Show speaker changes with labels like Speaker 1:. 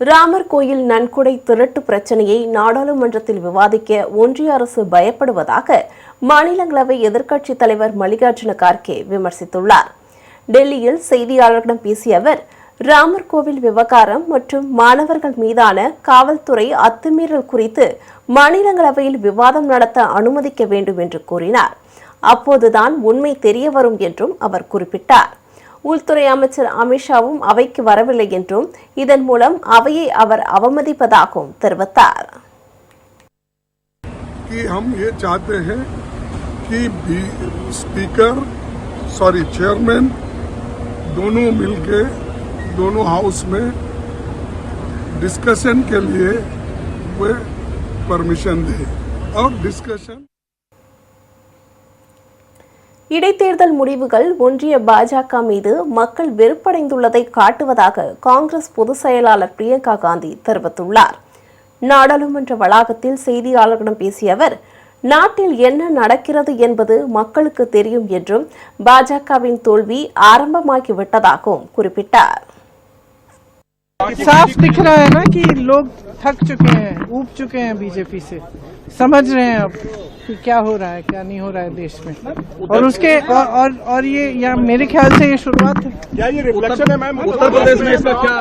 Speaker 1: ராமர் கோயில் நன்கொடை திருட்டு பிரச்சினையை நாடாளுமன்றத்தில் விவாதிக்க ஒன்றிய அரசு பயப்படுவதாக மாநிலங்களவை எதிர்க்கட்சித் தலைவர் மல்லிகார்ஜுன கார்கே விமர்சித்துள்ளார். டெல்லியில் செய்தியாளர்களிடம் பேசிய அவர், ராமர் கோவில் விவகாரம் மற்றும் மாணவர்கள் மீதான காவல்துறை அத்துமீறல் குறித்து மாநிலங்களவையில் விவாதம் நடத்த அனுமதிக்க வேண்டும் என்று கூறினார். அப்போதுதான் உண்மை தெரியவரும் என்றும் அவர் குறிப்பிட்டார். உள்துறை அமைச்சர் அமித்ஷாவும் அவைக்கு வரவில்லை என்றும் இதன் மூலம் அவையை அவர் அவமதிப்பதாகவும் தெரிவித்தார்.
Speaker 2: चेयरमैन दोनों मिलके दोनों हाउस में डिस्कशन के लिए वे परमिशन दे और डिस्कशन.
Speaker 1: இடைத்தேர்தல் முடிவுகள் ஒன்றிய பாஜக மீது மக்கள் வெறுப்படைந்துள்ளதை காட்டுவதாக காங்கிரஸ் பொதுச் செயலாளர் பிரியங்கா காந்தி தெரிவித்துள்ளார். நாடாளுமன்ற வளாகத்தில் செய்தியாளர்களிடம் பேசிய அவர், நாட்டில் என்ன நடக்கிறது என்பது மக்களுக்கு தெரியும் என்றும் பாஜகவின் தோல்வி ஆரம்பமாகிவிட்டதாகவும் குறிப்பிட்டார்.
Speaker 3: साफ दिख रहा है ना कि लोग थक चुके हैं, ऊब चुके हैं बीजेपी से, समझ रहे हैं अब कि क्या हो रहा है क्या नहीं हो रहा है देश में, और उसके और ये या मेरे ख्याल से ये शुरुआत है.
Speaker 4: क्या ये रिफ्लेक्शन है मैम उत्तर प्रदेश में इसका क्या